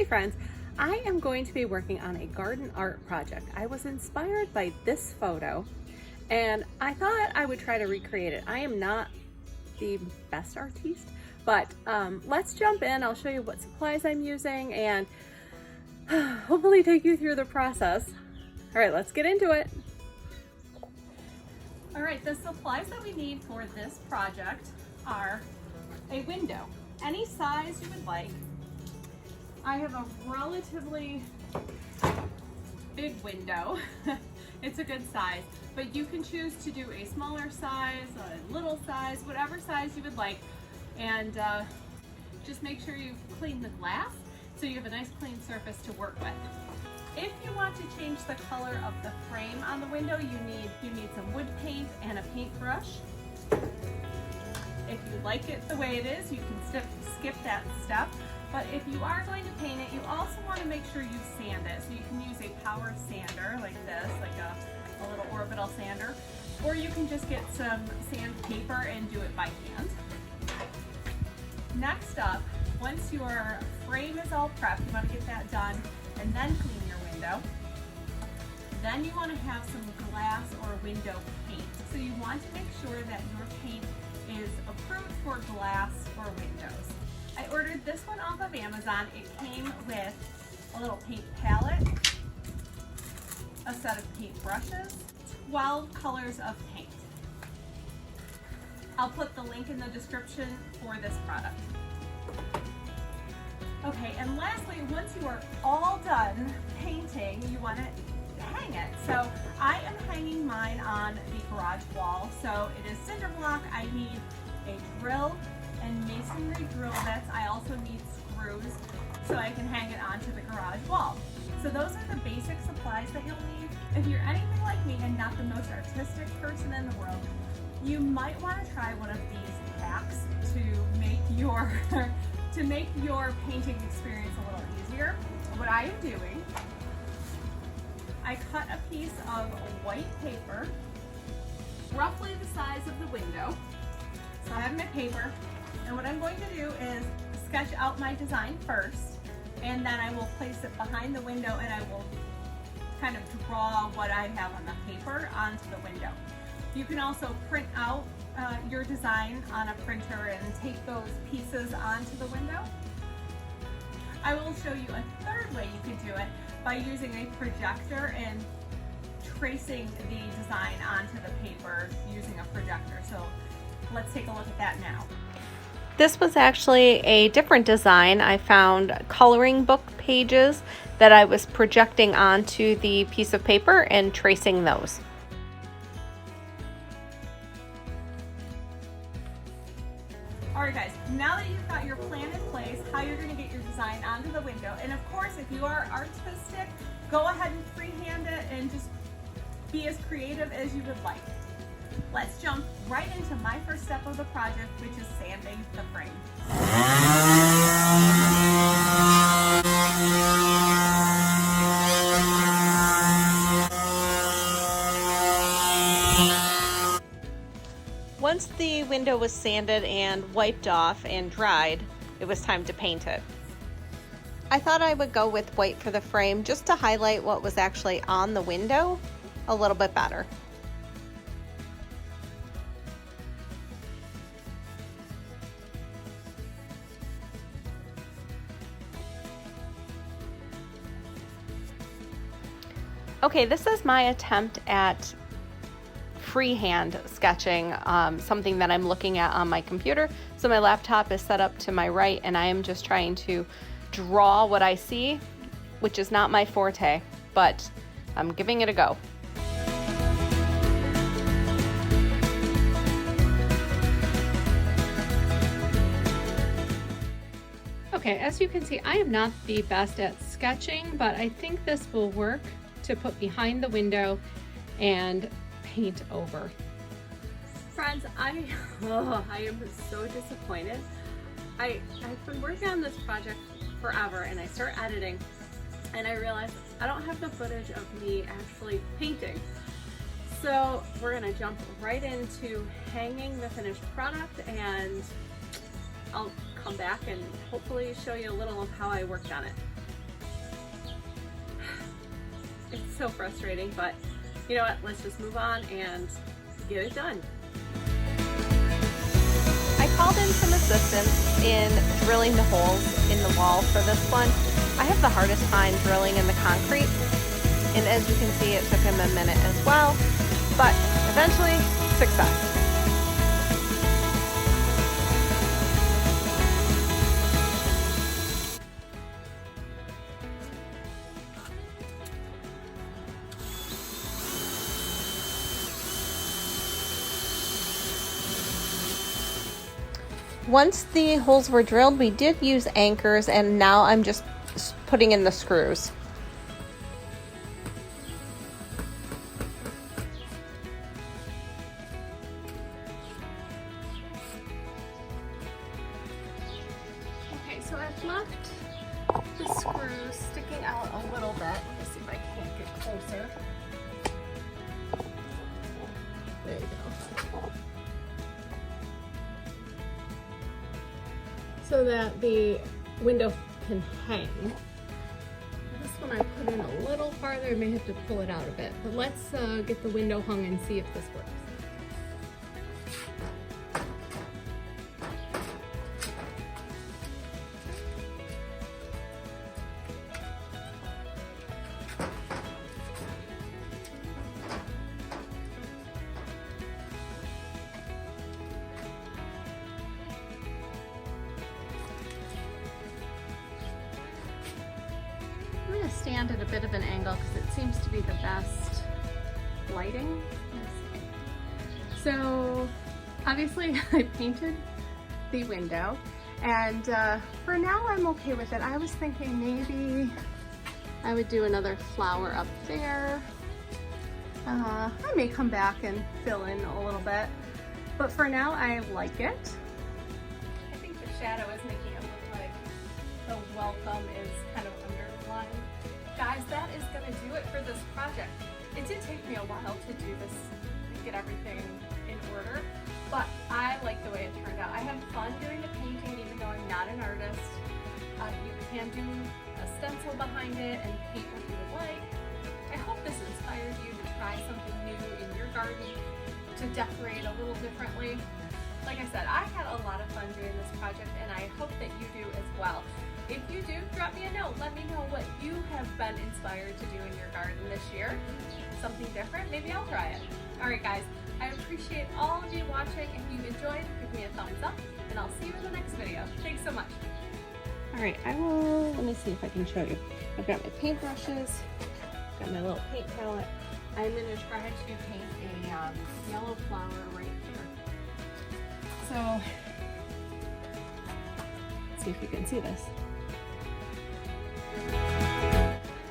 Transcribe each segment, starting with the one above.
friends, I am going to be working on a garden art project. I was inspired by this photo and I thought I would try to recreate it. I am not the best artiste, but let's jump in. I'll show you what supplies I'm using and hopefully take you through the process. All right, let's get into it. All right, the supplies that we need for this project are a window, any size you would like. I have a relatively big window. It's a good size, but you can choose to do a smaller size, a little size, whatever size you would like. And just make sure you clean the glass so you have a nice clean surface to work with. If you want to change the color of the frame on the window, you need some wood paint and a paintbrush. If you like it the way it is, you can skip that step. But if you are going to paint it, you also want to make sure you sand it. So you can use a power sander like this, like a little orbital sander, or you can just get some sandpaper and do it by hand. Next up, once your frame is all prepped, you want to get that done and then clean your window. Then you want to have some glass or window paint. So you want to make sure that your paint is approved for glass or windows. I ordered this one off of Amazon. It came with a little paint palette, a set of paint brushes, 12 colors of paint. I'll put the link in the description for this product. Okay, and lastly, once you are all done painting, you want to hang it. So I am hanging mine on the garage wall. So it is cinder block. I need a drill and masonry drill bits. I also need screws so I can hang it onto the garage wall. So those are the basic supplies that you'll need. If you're anything like me and not the most artistic person in the world, you might want to try one of these hacks to make your painting experience a little easier. What I am doing, I cut a piece of white paper, roughly the size of the window. So I have my paper, and what I'm going to do is sketch out my design first, and then I will place it behind the window and I will kind of draw what I have on the paper onto the window. You can also print out your design on a printer and take those pieces onto the window. I will show you a third way you can do it by using a projector and tracing the design onto the paper using a projector. So let's take a look at that now. This was actually a different design. I found coloring book pages that I was projecting onto the piece of paper and tracing those. Alright guys, now that you've got your plan in place, how you're going to get your design onto the window, and of course if you are artistic, go ahead and freehand it and just be as creative as you would like. Let's jump right into my first step of the project, which is sanding the frame. Once the window was sanded and wiped off and dried, it was time to paint it. I thought I would go with white for the frame just to highlight what was actually on the window a little bit better. Okay, this is my attempt at freehand sketching, something that I'm looking at on my computer. So my laptop is set up to my right and I am just trying to draw what I see, which is not my forte, but I'm giving it a go. Okay, as you can see, I am not the best at sketching, but I think this will work to put behind the window and paint over. Friends, I am so disappointed. I've been working on this project forever and I start editing and I realized I don't have the footage of me actually painting. So we're gonna jump right into hanging the finished product and I'll come back and hopefully show you a little of how I worked on it. It's so frustrating, but you know what? Let's just move on and get it done. I called in some assistance in drilling the holes in the wall for this one. I have the hardest time drilling in the concrete, and as you can see, it took him a minute as well, but eventually, success. Once the holes were drilled, we did use anchors, and now I'm just putting in the screws. Okay, so I've left the screws sticking out a little bit. Let me see if I can't get closer. There you go. So that the window can hang. This one I put in a little farther. I may have to pull it out a bit, but let's get the window hung and see if this works. I'm going to stand at a bit of an angle because it seems to be the best lighting. So obviously I painted the window, and for now I'm okay with it. I was thinking maybe I would do another flower up there. I may come back and fill in a little bit, but for now I like it. I think the shadow is making it look like the welcome is kind of underlined. Guys, that is going to do it for this project. It did take me a while to do this and get everything in order, but I like the way it turned out. I had fun doing the painting even though I'm not an artist. You can do a stencil behind it and paint what you would like. I hope this inspired you to try something new in your garden, to decorate a little differently. Like I said, I had a lot of fun doing this project, and I hope that you do as well. If you do, drop me a note. Let me know what you have been inspired to do in your garden this year. Something different, maybe I'll try it. All right, guys, I appreciate all of you watching. If you enjoyed, give me a thumbs up, and I'll see you in the next video. Thanks so much. All right, let me see if I can show you. I've got my paintbrushes, got my little paint palette. I'm gonna try to paint a yellow flower right here. So, let's see if you can see this.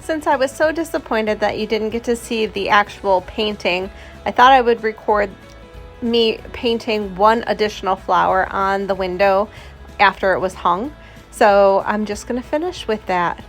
Since I was so disappointed that you didn't get to see the actual painting, I thought I would record me painting one additional flower on the window after it was hung. So I'm just gonna finish with that.